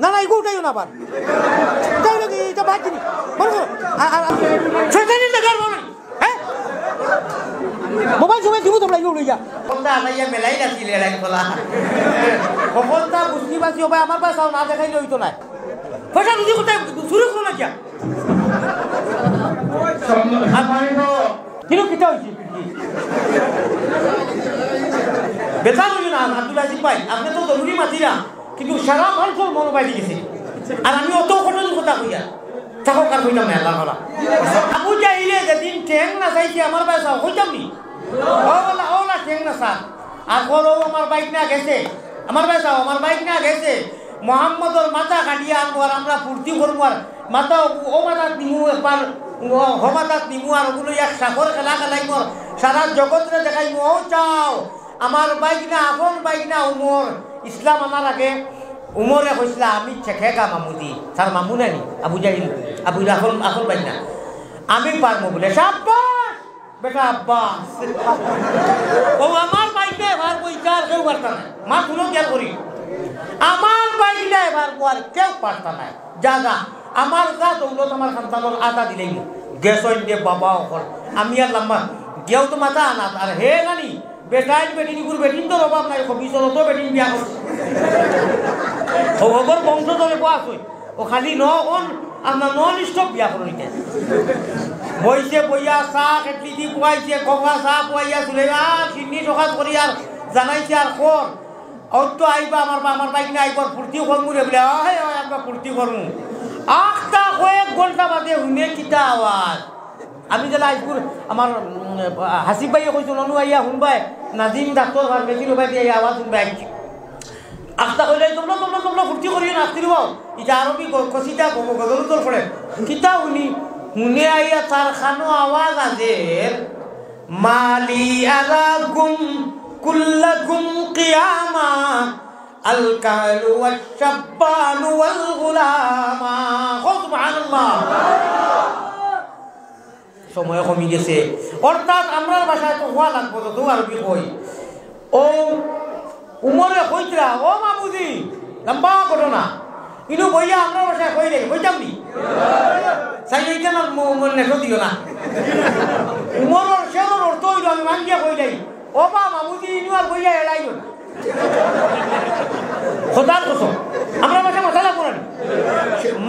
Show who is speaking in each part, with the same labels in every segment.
Speaker 1: না না এগো উঠাইও না আবার তাই নাকি এটা বাদ দিনি বলো ছেড়ে দেখার বলো হ্যাঁ মোবাইল সময় দিব তোমরা এগো লইয়া
Speaker 2: কোনটা আলাইয়া মেলাই না ছিলে লাইন খোলা
Speaker 1: খবরটা বুঝতে পারছি ভাই আমার পাশে না দেখাইলে হইতো না পয়সা রুজি কোথায় শুরু করো না কি কিনো কিটা হইছে বেতা হইল না আব্দুল আজিজ ভাই আপনি তো জরুরি মাতিরা কিন্তু সারা মানুষের মনোবাই দিয়েছে আর আমি অত কঠিন কথা কইয়া থাকো কার কইতাম না আল্লাহ হলা আবু চাইলে যেদিন ঠেং না চাইছে আমার বাসা কইতাম নি ওলা ঠেং না স্যার আর বলো আমার বাইক না গেছে আমার বাসা আমার বাইক না গেছে মোহাম্মদর মাথা কাটিয়ে আনবো আর আমরা ফুর্তি করবো আর মাথা ও মাথা নিমু একবার হমাতাত নিমু আর ওগুলো এক সাগর খেলা খেলাই মোর সারা জগৎরে দেখাই ও চাও আমার বাইক না আপন বাইক না উমর ইসলাম আনার আগে উমরে কইসলা আমি চেখেগা মামুদি স্যার মামু নানি আবু জাহিল আবু আসল বাইক না আমি পারবো বলে সাব্বাস বেটা আব্বাস ও আমার বাইকে এবার বইকার কেউ পারতা না মা শুনো খেয়াল করি আমার বাইকটা এবার আর কেউ পারতা না যা যা আমার যা দৌলত আমার সন্তানের আদা দিলেই গ্যাস দিয়ে বাবা অকল আমি আর লাম্বা গেও তো মাথা আনা আর হে নানি বেটাই বেটিনি গুর বেটিন তো অভাব নাই বিচর তো বেটিন বিয়া করছে খবর বংশ ধরে কোয়া আছে ও খালি নন আপনার নন স্টপ বিয়া করে নিতে বইছে বইয়া চাহ কেটলি দি পোয়াইছে গঙ্গা চাহ পোয়াইয়া চলে আর চিনি টকা করি আর জানাইছে আর কর অতো আইবা আমার বাইক না আইবার ফুর্তি করমু রে বলে আমরা ফুর্তি করমু আখটা কয়েক ঘন্টা বাদে শুনে কিতা আওয়াজ আমি যেলা আইসপুর আমার হাসিব ভাইয়ে কইছো ননু আইয়া শুনবাই নাজিম ডাক্তার ফার্মেসি রবাই দিয়ে আওয়াজ শুনবাই আইছি আখটা কইলে তোমরা ফুর্তি করি নাচতে দিব এটা আরবি কচিতা গজল তোর পড়ে কিতা শুনে আইয়া তার খানো আওয়াজ আছে মালি আরাকুম কুল্লাকুম কিয়ামা আল কালু ওয়াশ-শাব্বানু ওয়াল গুলামা সুবহানাল্লাহ সময় কমে গেছে অর্থাৎ আমরা ভাষায় তো হওয়া লাগবো তো আরবি কই ও উমরে কইতরা ও মামুদি লম্বা ঘটনা ইনু বইয়া আমরা ভাষায় কই রে কইতাম নি সাই এইটা না মনে দিও না উমরের শেরর অর্থ হইল আমি মানগিয়া কই দেই ও বা মামুদি ইনু আর বইয়া এলাইও না খোদার কসম আমরা ভাষা মাথা লাগবো না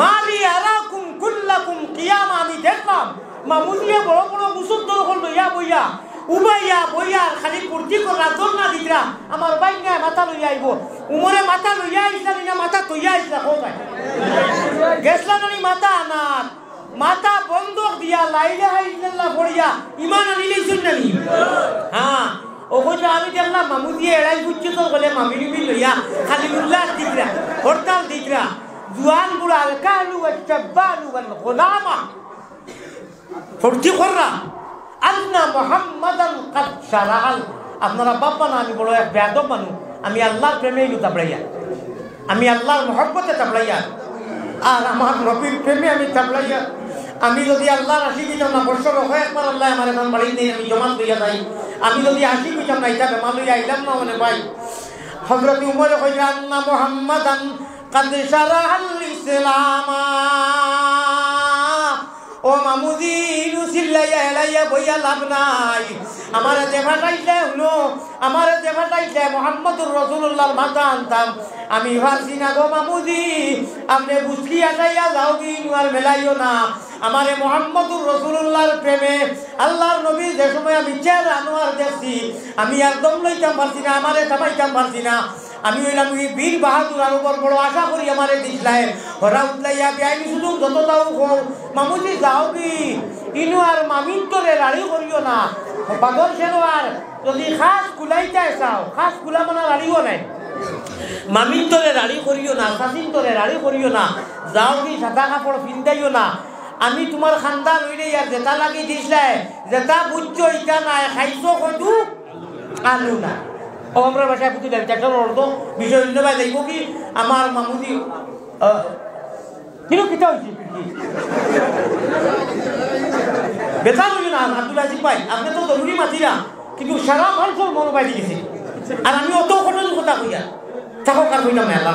Speaker 1: মালি আরাকুম কুল্লাকুম কিয়ামা আমি দেখলাম মামুদিয়া বড় বড় মুসুদ্দ করলো ইয়া বইয়া উবাইয়া বইয়া খালি কুর্তি করা তোর না দিকরা আমার বাইক না মাথা লইয়া আইব উমরে মাথা লইয়া আইসলা না মাথা তৈয়া আইসলা কোথায় গেছলা নানি মাথা আনার মাথা বন্ধক দিয়া লাইলা ইল্লাল্লাহ পড়িয়া ঈমান আনিলেইছেন নানি হ্যাঁ ও কইছে আমি দেখলাম মামুদিয়া এড়াই বুঝছে তো বলে মামিনি লইয়া খালি উল্লাস দিকরা হরতাল দিকরা জুয়ান বুড়া আল কালু ওয়াশ-শাব্বানু ওয়াল গুলামা ফুর্তি কররা আন্না মুহাম্মাদান কাদ শারাআল আপনারা বাবা না আমি বড় এক বেয়াদব মানুষ আমি আল্লাহর প্রেমে তাবলাইয়া আমি আল্লাহর মহব্বতে তাবলাইয়া আর আমার নবীর প্রেমে আমি তাবলাইয়া আমি যদি আল্লাহর আশিক হইতাম না বছর একবার আল্লাহ আমার এখন বাড়ি নেই আমি জমান লইয়া যাই আমি যদি আশিক হইতাম না এটা বেমা লইয়া আইলাম না মানে ভাই হযরত উমর কইলেন আন্না মুহাম্মাদান কাদ শারাআল ইসলামা ও মামুদি নুসিল্লাইয়া এলাইয়া বইয়া লাভ নাই আমার যে ভাটাইলে হলো আমার যে ভাটাইলে মুহাম্মদুর রাসূলুল্লাহর মাথা আনতাম আমি ভাবছি না গো মামুদি আপনি বুঝকি আটাইয়া যাও কি আর মেলাইও না আমারে মুহাম্মদুর রাসূলুল্লাহর প্রেমে আল্লাহর নবী যে সময় আমি চেহারা আনোয়ার দেখছি আমি একদম লইতাম পারছি না আমারে থামাইতাম পারছি না আমি হইলাম বীর বাহাদুর আর উপর বড় আশা করি আমারে দিসলাই হরা উঠলাইয়া বেআইনি শুধু যত তাও মামুদি যাও কি ইনু আর মামিন তোরে রাড়ি করিও না পাগল সেনো আর যদি খাস কুলাইতে চাও খাস কুলা মানে রাড়িও নাই মামিন তোরে রাড়ি করিও না শাসিন তোরে রাড়ি করিও না যাও কি সাদা কাপড় পিন্দাইও না আমি তোমার খানদান হইলে আর যেটা লাগি দিসলাই যেটা বুঝছো ইটা নাই খাইছো কইতু আলু না ও আমরা ভাষায় বুঝি দেয় চারটার অর্থ বিষয় ভাই দেখবো কি আমার মামুদি কিন্তু কিতা হয়েছে বেতা হইল না আব্দুল আজিজ ভাই আপনি তো জরুরি মাতিরা কিন্তু সারা মানুষের মনোবাই দিয়েছে আর আমি অত কঠিন কথা কইয়া থাকো কার কইলাম না আল্লাহ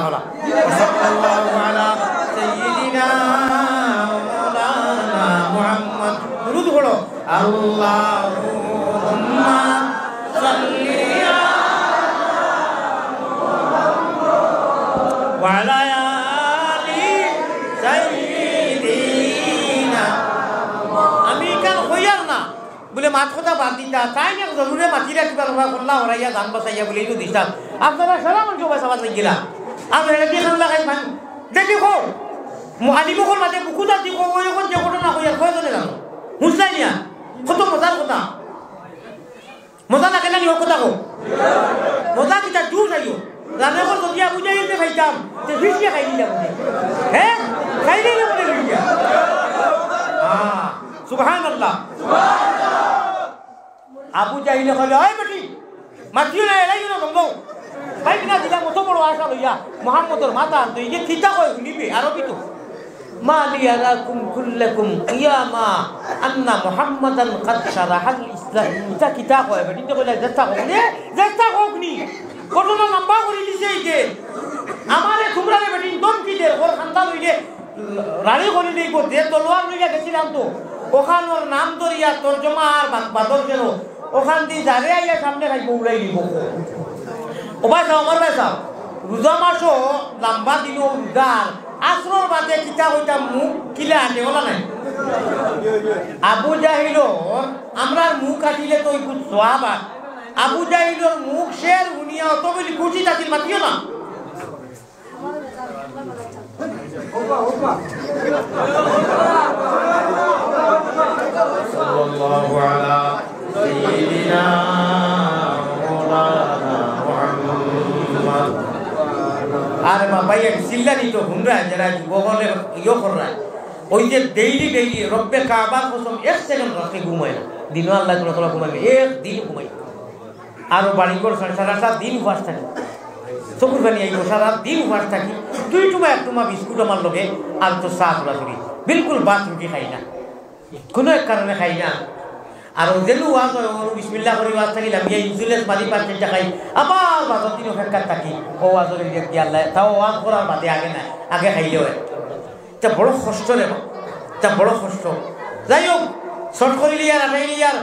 Speaker 1: বলে মাছ কথা বাদ দিতা তাই না জরুরে মাতিরা কিবা রবা করলা হরাইয়া ধান বাসাইয়া বলে এইটু দিতাম আপনারা সারা মানুষ বাসাবা গেলা আপনারা কি খান লাগাই মান দেখি খো আলিমকর মাঝে বুকুটা দিব ওই যখন যে ঘটনা হইয়া কয়জনে জানো বুঝলাই নিয়া কত মজার কথা মজা লাগে না নিও কথা কো মজা কিটা জু যাইও রানে কর যদি বুঝাই দিতে খাইতাম তে ফিসিয়া খাই দিলাম হ্যাঁ খাই দিলে বলে লইয়া সুবহানাল্লাহ আবু জাহিল কইলো এই বেটি মাটিও না এলাই না গঙ্গো ভাই না দিলা মত বড় আশা লইয়া মুহাম্মদর মাথা তুই যে থিতা কই শুনিবি আরবি তো মা লিয়ারাকুম কুল্লাকুম কিয়ামা আন্না মুহাম্মাদান কাদ শারাহাল ইসলাম এটা কিতা কই বেটি তো কইলা জেস্তা হোকনি ঘটনা লম্বা করে দিছে এইকে আমারে তোমরা বেটি দম কি দে ওর খান্দা লইলে রানী করে নেই করতে তলোয়ার লইয়া গেছিলাম তো ওখানোর নাম ধরিয়া তর্জমা আর বাদর কেন ওখান দিয়ে যারে আইয়া সামনে খাইব উড়াই দিব ও ভাই সাহেব আমার ভাই সাহেব রোজা মাসও লম্বা দিন রোজার আসর বাদে কিতা হইতা মুখ কিলে আনে বলা নাই আবু জাহিলর আমরা মুখ কাটিলে তো একটু সোয়াবা আবু জাহিলর মুখ শের উনিয়া অত বলি খুশি থাকিল মাতিও না সাল্লাল্লাহু আলা সাইয়্যিদিনা মাওলানা মুহাম্মদ আরে মা ভাইয়া সিল্লানি তো হুনরা যারা বগলে ইয়ো কররা ওই যে ডেইলি রব্বে কাবার কসম এক সেকেন্ড রাতে ঘুমায় না দিনও আল্লাহ তাআলা ঘুমায় এক দিন ঘুমায় আর বাড়ি করে সারা দিন ফাস্ট থাকে চকুর পানি আইব সারা দিন উপাস থাকি দুই টুমা এক টুমা বিস্কুট আমার লগে আর তো চা তোলা করি বিলকুল ভাত রুটি খাই না কোনো এক কারণে খাই না আর যেন ওয়াজ হয় বিসমিল্লাহ করে ওয়াজ থাকি আমি ইনসুলেন্স মারি 5 টাকা খাই আবার বাজার দিন ফেরকার থাকি ও ওয়াজের কি আল্লাহ তাও ওয়াজ করার বাদে আগে খাইলে হয় তা বড় কষ্ট রে তা বড় কষ্ট যাই হোক শর্ট করিলি আর আনাইলি আর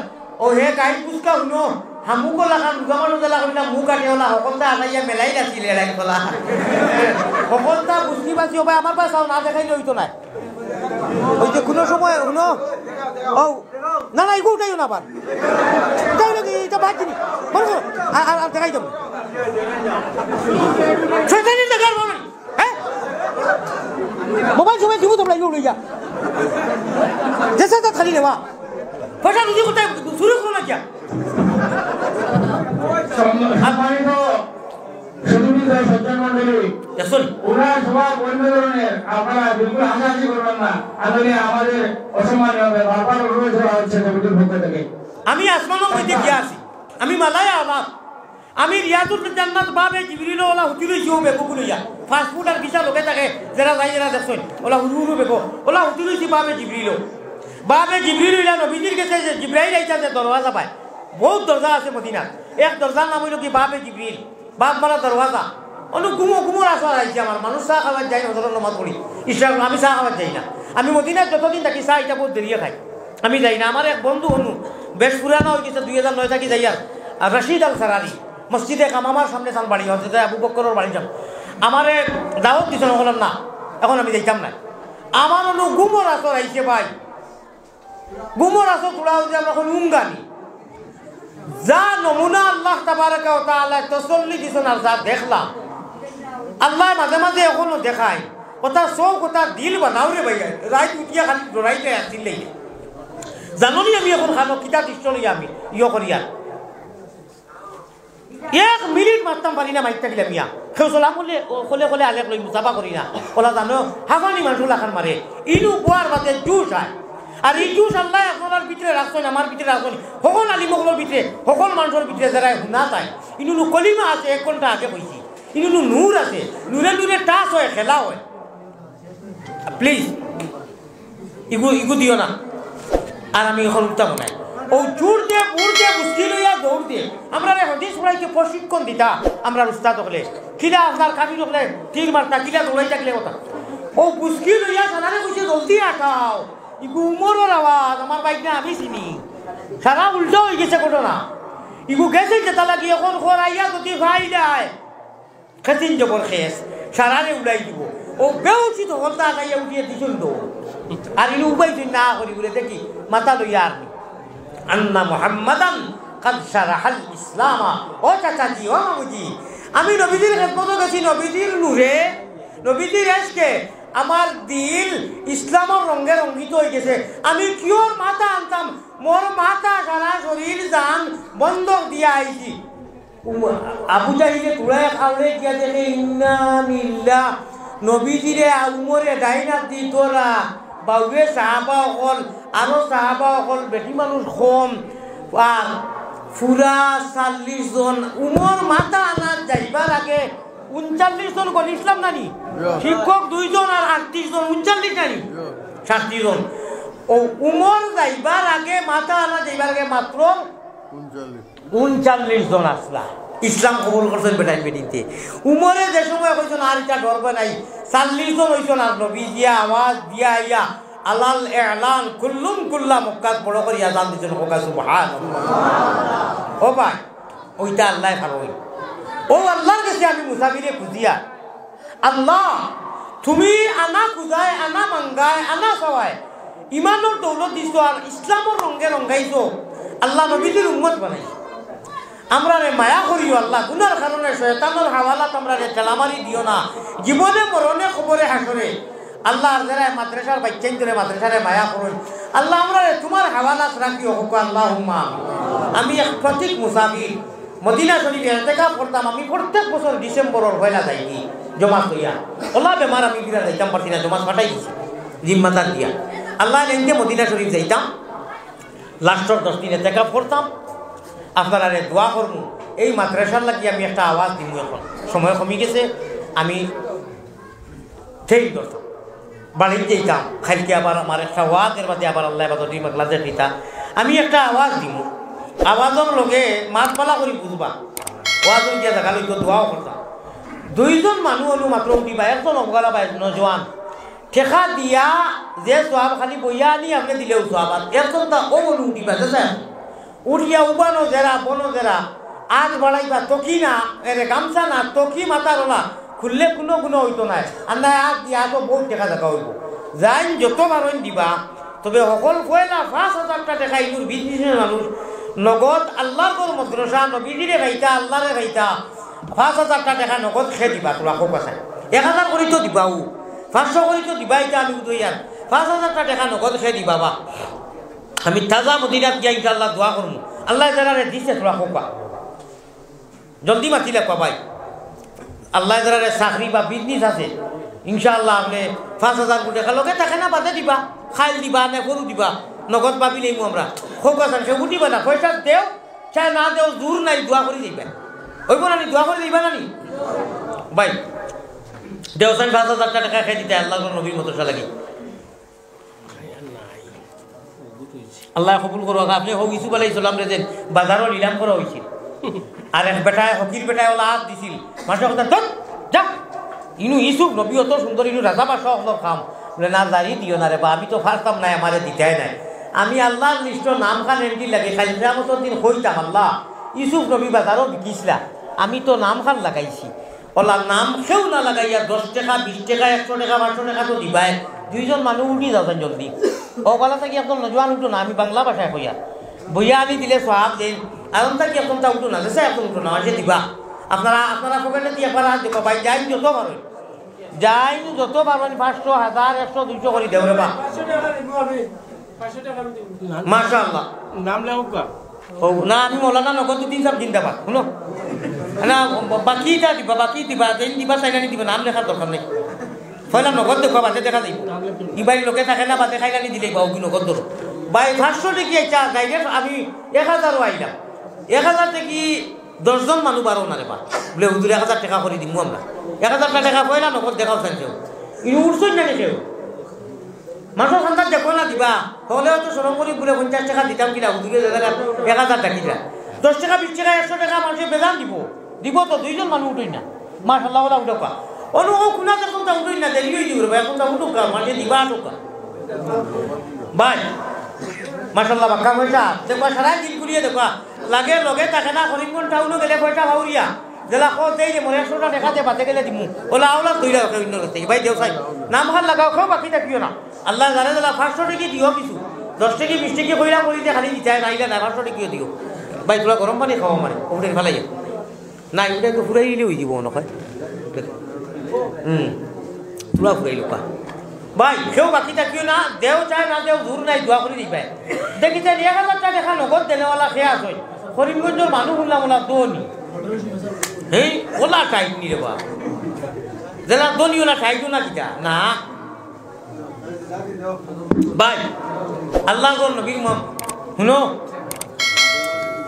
Speaker 1: ও হে গাইড পুস্কা শুনো হামুকো লাগান রুগামানো জেলা কইলা মুখ আনি ওলা সকলটা আনাইয়া মেলাই নাছিল এলাই কলা সকলটা বুঝতে পারছি ভাই আমার পাশে না দেখাইলে হইতো না ওই যে কোনো সময় শুনো ও না না এগো উঠাইও না আবার যাই নাকি এটা বাদ দিনি বলো আর দেখাই দেবো শয়তানি দেখার মানে হ্যাঁ মোবাইল সময় দিব তোমরা এগো লইয়া যেসা তা খালি নেওয়া পয়সা রুজি করতে শুরু করো না কিয়া আমি আসমানের মধ্যে গিয়া আছি আমি মালায় আবাদ আমি রিয়াজুল জান্নাত বাবে জিবরিল ওলা হুতি লইছি ও বেকো লইয়া ফাস্ট ফুড আর বিশা লোকে থাকে যারা যাই যারা দেখছেন ওলা হুরু বেকো ওলা হুতি লইছি বাবে জিবরিল ইলা নবীজির কাছে যে জিবরাইল আইতাছে দরওয়াজা পায় বহুত দরজা আছে মদিনাত এক দরজার নাম হইল কি বাবে জিবরিল বাপ মারা দরওয়াজা অনু ঘুমোর আসা আইছে আমার মানুষ চা খাবার যাই না হজরত নামাজ পড়ি ইসলাম আমি চা খাবার যাই না আমি মদিনাত যতদিন থাকি চা এটা বহুত দেরিয়ে খাই আমি যাই না আমার এক বন্ধু অনু বেশ পুরানো হয়ে গেছে 2009 থাকি যাই আর রশিদ আল সারারি মসজিদে কামামার সামনে চান বাড়ি হচ্ছে আবু বক্করের বাড়ি যাম আমারে দাওয়াত দিছে বললাম না এখন আমি যাইতাম না আমার অনু ঘুমোর আসর আইছে ভাই ঘুমোর আসর তোলা হচ্ছে আমরা এখন উঙ্গানি যা নমুনা আল্লাহ তাবারাকা ওয়া তাআলা তাসাল্লি দিছেন আর যা দেখলাম আল্লাহ মাঝে মাঝে এখনো দেখায় কথা সব কথা দিল বানাও রে ভাই রাইট উঠিয়া খালি দৌড়াইতে আসছিল জানি আমি এখন খানো কিতা দৃশ্য লইয়া আমি ইয়ে করিয়া 1 মিনিট মারতাম পারি না মাইতে গেলে মিয়া কেউ চলাম বলে আলেক লই মুসাফা করি না ওলা জানো হাফানি মানুষ লাখান মারে ইনু বোয়ার বাদে জুস হয় আর এই জুস আল্লাহ আপনার ভিতরে রাখছেন আমার ভিতরে রাখছেন সকল আলিমকলের ভিতরে সকল মানুষের ভিতরে যারা শুনা যায় ইনু কলিমা আছে 1 ঘন্টা আগে কইছি ইনু নূর আছে নূরে টাচ হয় খেলা হয় প্লিজ ইগু দিও না আর আমি এখন উঠতাম নাই ও জোর দিয়ে পুর দিয়ে বুঝতে লইয়া দৌড় দিয়ে আমরা হদিস পড়াইতে প্রশিক্ষণ দিতা আমরা উস্তাদ হলে কিলা আপনার কাবিল হলে তীর মারতা কিলা দৌড়াই থাকলে কথা ও বুঝকি লইয়া সারারে কইছে জলদি আটাও ইগু উমরের আওয়াজ আমার বাইক না আমি চিনি সারা উল্টো হয়ে গেছে ঘটনা ইগু গেছে যেটা লাগি এখন খরাইয়া যদি ভাই দেয় খেতিন জবর খেস সারারে উড়াই দিব ও বেউচিত হলতা আগাইয়া উঠিয়ে দিছিল তো আর ইনু উপাই না করি বলে দেখি মাথা লইয়া আর আন্না মুহাম্মাদান কাদ শারাহাল ইসলাম। ও চাচাজি, ও মামুজি, আমি নবীজির খেদমত গেছি, নবীজির নূরে, নবীজির এসকে আমার দিল ইসলামের রঙে রঙ্গিত হয়ে গেছে। আমি কিওর মাথা আনতাম, মোর মাথা সারা শরীর জান বন্ধক দিয়া আইছি। আবু জাহিলে তুড়ায় খাওয়ালে গিয়া দেখে ইন্না লিল্লাহ, নবীজিরে উমরে ডাইনাত দি তোরা বাউরে সাহাবা অকল, আরো সাহাবা অকল বেটি মানুষ কম, আর ফুরা 40 জন। উমর মাথা আনার যাইবার আগে 39 জন কোন ইসলাম নানি, শিক্ষক 2 জন আর 38 জন, 39 নানি 60 জন। ও উমর যাইবার আগে, মাথা আনা যাইবার আগে মাত্র 39 জন আসলা ইসলাম কবুল করছেন বেটাই বেটিতে। উমরে যে সময় কইছেন আর এটা ডরবে নাই, 40 জন হইছেন। আর নবী দিয়া আওয়াজ দিয়া আইয়া আলাল ইলান কুল্লুম কুল্লা মক্কাত বড় করে আযান দিছেন, হোকা সুবহানাল্লাহ। ও ভাই, ওইটা আল্লাহ ভালো। ও আল্লাহর কাছে আমি মুসাফিরে খুঁজিয়া, আল্লাহ তুমি আনা খুঁজায়, আনা মাঙ্গায়, আনা সবাই ইমানের দৌলত দিছো আর ইসলামের রঙে রঙাইছো, আল্লাহ নবীদের উম্মত বানাইছো। আমরা রে মায়া করিও আল্লাহ, গুনার কারণে শয়তানের হাওয়ালাত আমরা রে ঠেলামারি দিও না, জীবনে মরণে খবরে হাসরে। আল্লাহ যারা মাদ্রাসার বাচ্চাইন ধরে মাদ্রাসারে মায়া করুন আল্লাহ, আমরা রে তোমার হাওয়ালাত রাখিও হোক আল্লাহুম্মা। আমি এক প্রতীক মুসাফির, মদিনা শরীফে ইতিকাফ করতাম। আমি প্রত্যেক বছর ডিসেম্বরের পয়লা যাইনি জমা হইয়া, ওলা বেমার আমি বিরা যাইতাম পারছি না, জমা ফাটাই দিছি জিম্মাদার দিয়া। আল্লাহ নেনতে মদিনা শরীফ যাইতাম, লাস্টর 10 দিন ইতিকাফ করতাম। আপনারা দোয়া করবো এই মাদ্রাসার লাগি আমি একটা আওয়াজ দিব। এখন সময় কমে গেছে, আমি ঠিক করতাম, বাড়িতে যেতাম খাইকে আবার আমার একটা ওয়াজের বাদে আবার আল্লাহ বাদী মাগলাদের পিতা আমি একটা আওয়াজ দিব। আওয়াজের লগে মাতপালা করি বুঝবা, ওয়াজও গিয়া দেখা লইতো, দোয়াও করতাম। 2 জন মানুষ হলো মাত্র উঠিবা, একজন অবগালা বা নজওয়ান ঠেকা দিয়া যে সোয়াব খালি বইয়া আনি আপনি দিলেও সোয়াব, আর একজন তা ও হলো উঠিবা উঠিয়া উবানো জেরা বনো জেরা আজ বাড়াইবা তকি না এর গামছা না তকি মাথার ওলা খুললে কোনো গুণ হইতো নাই। আর না আজ দিয়া তো বহুত দেখা দেখা হইব, যাই যত বারণ দিবা। তবে সকল কয়লা 5,000 টাকা ইনুর বিজনেসের মানুষ নগদ আল্লাহর কোন মাদ্রাসা নবীজিরে খাইতা, আল্লাহরে খাইতা, 5,000 টাকা নগদ খেয়ে দিবা। তোরা খুব আছে 1,000 করে তো দিবা, 500 করে তো দিবা। এটা আমি উদয় আর 5,000 টাকা নগদ খেয়ে দিবা। বা আমি তাজা মদিনাত গিয়া ইনশাআল্লাহ দোয়া করবো, আল্লাহ যারা দিছে তোরা খোকা জলদি মাতি লাগবা ভাই। আল্লাহ যারা চাকরি বা বিজনেস আছে ইনশাআল্লাহ আপনি 5,000 টাকা লগে থাকে না বাদে দিবা, খাইল দিবা না গরু দিবা, নগদ পাবিলেই আমরা খোকা চান সে উঠিবা না, পয়সা দেও চাই না দেও দূর নাই, দোয়া করে দিবা। ওইব না দোয়া করে দিবা না নি ভাই, দেও চাই 5,000 টাকা খাই দিতে আল্লাহ নবীর মতো লাগি। আল্লাহ কবুল করো। আপনি হোক ইসু আলাই সালাম রে যে বাজারও নিলাম করা হয়েছিল, আর এক বেটায় হকির বেটায় ওলা হাত দিছিল, মাসের কথা তো যা ইনু ইসুফ নবী অত সুন্দর, ইনু রাজা বাসা অকলর খাম বলে না জারি দিও না রে বা, আমি তো ফার্স্টাম নাই, আমারে দিতেই নাই। আমি আল্লাহর লিস্ট নাম খান এমনি লাগে খালি মতোর দিন হইতাম আল্লাহ ইসুফ নবী বাজারও বিকিসলা, আমি তো নাম খান লাগাইছি। ওলা নাম খেও না লাগাইয়া 10 টাকা 20 টাকা 100 টাকা 500 টাকা তো দিবাই। 2 জন মানুষ উঠি যাওছেন জলদি, ও গলা থাকি একদম নজওয়ান উঠো না, আমি বাংলা ভাষায় কইয়া বইয়া আনি দিলে সব দেন, এখন থাকি একদম তা উঠো না, দেশে একদম উঠো না, সে দিবা। আপনারা পকেটে দিয়ে একবার হাত দেখো ভাই, যাই যত পারেন যাই যত পারবেন 500 1000 100 200 করে দেব রে বা, মাশাআল্লাহ নাম লেখা। ও না আমি মৌলানা নগদ 2-3 দিন দেবা শুনো না, বাকিটা দিবা, বাকি দিবা দেন দিবা সাইলানি দিবা, নাম লেখার দরকার নেই। পয়লা নগদ দেখো বাদে দেখা যাইব, ইবাই লোকে থাকে না বাদে খাইলানি দিলেই বাউ কি নগদ ধরো ভাই। 500 টাকা চা ডাইরেক্ট আমি 1000 আইলাম, 1000 থেকে 10 জন মানুষ বারো না রে বা বলে হুজুর 1000 টাকা করে দিব আমরা, 1000 টাকা পয়লা নগদ দেখাও চাইছেও ইনি উঠছই না কেউ মানুষের সন্তান দেখো না দিবা, হলেও তো সরম করি বলে 50 টাকা দিতাম কিনা হুজুরে 1000 টাকা 10 টাকা 20 টাকা 100 টাকা মানুষের বেজান দিব দিব তো 2 জন মানুষ উঠই না মাশাআল্লাহ ওরা উঠোকা অনু কোনা দেখুন তা উঠই না দেরি হয়ে যাবে এখন তা উঠুকা মানে দিবা টোকা ভাই মাশাআল্লাহ বাক্কা পয়সা দেখো সারা দিন করিয়ে দেখো লাগে লগে থাকে না করিমগঞ্জ টাউনে গেলে পয়সা ভাউরিয়া জেলা কো দেই যে মরে 100 টাকা দেখাতে বাতে গেলে দিমু ওলা আওলা দইরা অন্য করতে ভাই দেও সাই নাম খান লাগাও খাও বাকি থাকিও না আল্লাহ জানে জেলা 500 টাকা দিও কিছু 10 টাকা 20 টাকা কইরা কইতে খালি দিতে নাইলা না 500 টাকা দিও ভাই তোরা গরম পানি খাওয়া মানে ওটা ফেলাই না ওটা তো ফুরাই দিলে হয়ে যাব নয় পুরা ফুরাই লোকা ভাই কেউ বাকি থাকিও না দেও চায় না দেও দূর নাই দোয়া করে দিবে দেখিতে 1000 টাকা দেখা নগদ দেনেওয়ালা খেয়ে আসই করিমগঞ্জের মানুষ শুনলাম ওলা দোনি এই ওলা টাইট নি রে বা জেলা দোনি ওলা টাইটও না কিটা না ভাই আল্লাহ নবীর মম শুনো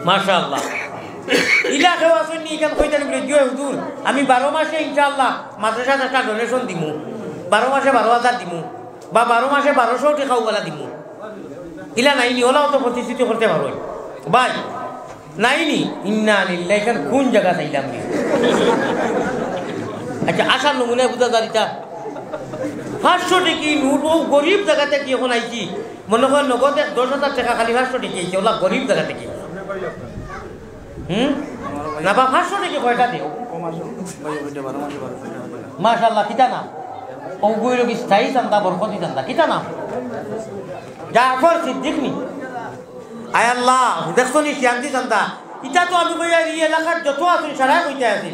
Speaker 1: মাশাআল্লাহ ইলাকাও আসেন নি কেন কইতেন বলে জয় হুজুর আমি 12 মাসে ইনশাআল্লাহ মাদ্রাসা একটা ডোনেশন দিমু 12 মাসে 12,000 দিমু বা 12 মাসে 1200 টাকা ওলা দিমু ইলা নাইনি ওলাও তো প্রতিশ্রুতি করতে পারো ভাই নাইনি ইন্না লিল্লাহি কার কোন জায়গা চাইলাম নি আচ্ছা আসার নমুনা বুঝা দাঁড়িটা 500 টাকা নোট ও গরিব জায়গাতে কি এখন আইছি মনে করেন নগদে 10,000 টাকা খালি 500 টাকা আইছে ওলা গরিব জায়গা থেকে না বা 500 টাকা কয়টা দিও মাশাআল্লাহ কিতা নাম ও গইলো কি স্থায়ী চান্দা বরকতি চান্দা কিতা নাম জাফর সিদ্দিক নি আয় আল্লাহ দেখছনি শান্তি চান্দা ইটা তো আমি কইয়া এই এলাকার যত আছে সারা কইতে আছি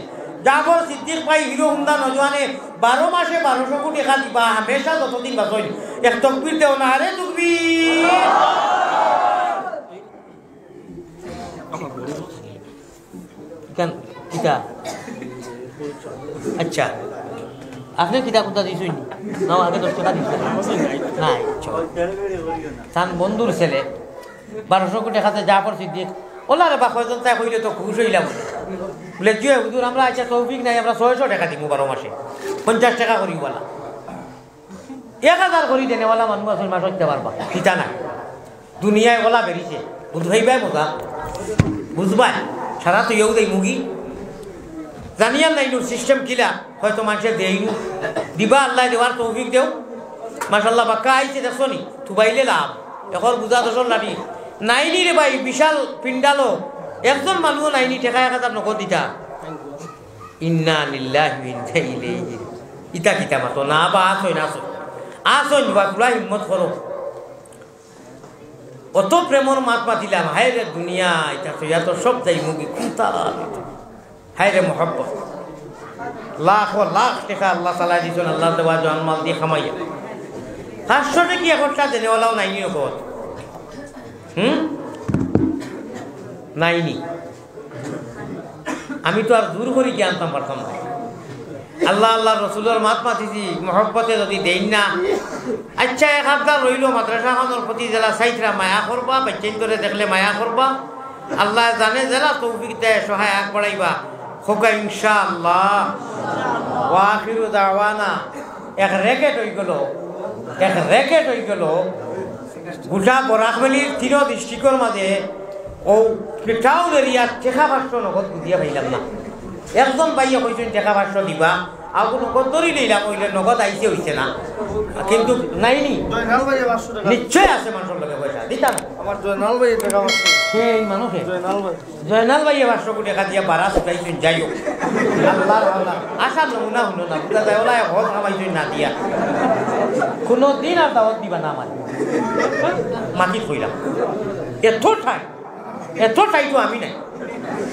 Speaker 1: জাফর সিদ্দিক ভাই হিরো হুন্ডা নজওয়ানে 12 মাসে 1200 কোটি টাকা দিবা হামেশা যতদিন বাঁচই এক তাকবীর দেও না আরে তাকবীর কেন কিতা আচ্ছা আপনি কিতা কোথা দিছুই না আগে 10 টাকা দিছেন নাই তান বন্ধুর ছেলে 1200 কোটি টাকাতে জাফর সিদ্দিক ওলা রে বাকজন তাই কইলে তো খুশ হইলাম বলে জয় হুজুর আমরা আচ্ছা তৌফিক নাই আমরা 600 টাকা দিমু 12 মাসে 50 টাকা করি বলা 1000 করি দেনেওয়ালা মানুষ আছে মাস হইতে পারবা কিতা না দুনিয়ায় ওলা বেরিছে বুঝাইবাই মজা বুঝবাই সারা তো ইউ দেই মুগি জানিয়া নাই নুর সিস্টেম কিলা হয়তো মানুষে দেইনু দিবা আল্লাহ দেওয়ার তৌফিক দেও মাশাআল্লাহ বাক্কা আইছে দেখছনি তুবাইলে লাভ এখন বুঝা দশর লাঠি নাইনি রে ভাই বিশাল পিন্ডালো একজন মানুষ নাইনি টাকা 1000 নগদ দিতা ইন্না লিল্লাহি ওয়া ইন্না ইলাইহি ইতা কিতা মাতো না বা আসই না আসই বা পুরা হিম্মত করো অত প্রেমর মাত পাতিলাম হায় রে দুনিয়া এটা তো এত সব যাই মুগি কুতা হায় রে মোহাব্বত লাখ লাখ টাকা আল্লাহ তাআলা দিছেন আল্লাহ দেওয়া জান মাল দিয়ে খামাইয়া 500 টাকা একটা দেনেওয়ালাও নাইনি নগদ নাইনি আমি তো আর দূর করে জানতাম পারতাম না আল্লাহ আল্লাহ রসুলের মাত মাতিছি মহব্বতে যদি দেন না আচ্ছা 1000 রইল মাদ্রাসা খানোর প্রতি যারা চাইতরা মায়া করবা বাচ্চাইন করে দেখলে মায়া করবা আল্লাহ জানে যারা তৌফিক দেয় সহায় আগ বাড়াইবা হোকা ইনশাআল্লাহ ওয়া আখিরু দাওয়ানা এক রেকেট হয়ে গেল গোটা বরাকবেলির 3 ডিস্ট্রিক্টর মাঝে ও টাউন এরিয়ার টাকা 500 নগদ বুঝিয়া পাইলাম না একজন ভাইয়া কইছেন টাকা 500 দিবা আর কোনো কদরই লইলাম কইলে নগদ আইছে হইছে না কিন্তু নাইনি
Speaker 3: জয়নাল ভাই 500 টাকা
Speaker 1: নিশ্চয় আছে মানুষের লগে পয়সা দিতাম
Speaker 3: আমার জয়নাল ভাই টাকা 500
Speaker 1: সেই মানুষে জয়নাল ভাই 500 কোটি টাকা দিয়া বাড়া শুকাইছেন যাইও আল্লাহর আল্লাহ আশা নমুনা হলো না বুঝা যায় ওলাই হজ কামাইছেন না দিয়া কোনো দিন আর দাওয়াত দিবা না আমার মাটি কইলাম এত ঠাই তো আমি নাই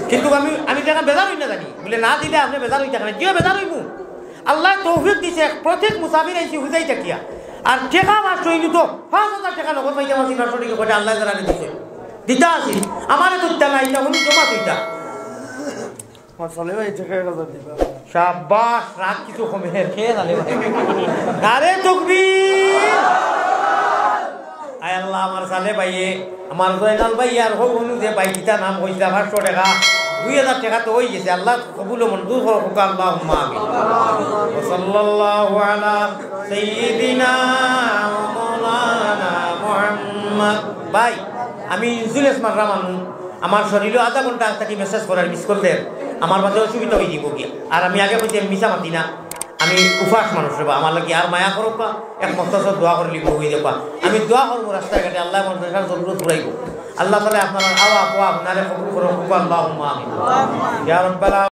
Speaker 1: কিন্তু আমি টাকা বেজার হই না জানি বলে না দিলে আপনি বেজার হই থাকেন যে বেজার হইব আল্লাহ তৌফিক দিছে প্রত্যেক মুসাফির আইছি হুজাই থাকিয়া আর টাকা বাস হইনি তো 5000 টাকা নগদ পাইতে মাসি 500 টাকা করে আল্লাহ জানানি দিছে দিতা আছে আমারে তো দিতা নাই তখন জমা দিতা
Speaker 3: মাসালে ভাই টাকা 1000 দিবা
Speaker 1: শাবাশ রাত কিছু কমে খেয়ে জানে আরে তাকবীর আয় আল্লাহ আমার সালে ভাইয়ে আমার জয়নাল ভাই আর হোক অনু যে ভাই কিতা নাম কইলা 500 টাকা 2000 টাকা তো হই গেছে আল্লাহ কবুল মঞ্জুর করুক আল্লাহুম্মা আমিন সাল্লাল্লাহু আলা সাইয়্যিদিনা ওয়া মাওলানা মুহাম্মদ ভাই আমি ইনসুলেন্স মাররা মানু আমার শরীরে আধা ঘন্টা থাকি মেসেজ করার মিস করলে আমার মাঝে অসুবিধা হয়ে যাব কি আর আমি আগে কইতে মিছা মাতি না আমি উপাস মানুষ রে আমার লাগি আর মায়া করব এক মস্তাসব দোয়া করে লিখব হই দেবা আমি দোয়া করব রাস্তায় ঘাটে আল্লাহ আমার দেখার জরুরত পুরাইব আল্লাহ তাআলা আপনার আওয়া আপনারে কবুল করুক আল্লাহুম্মা আমিন ইয়া রাব্বাল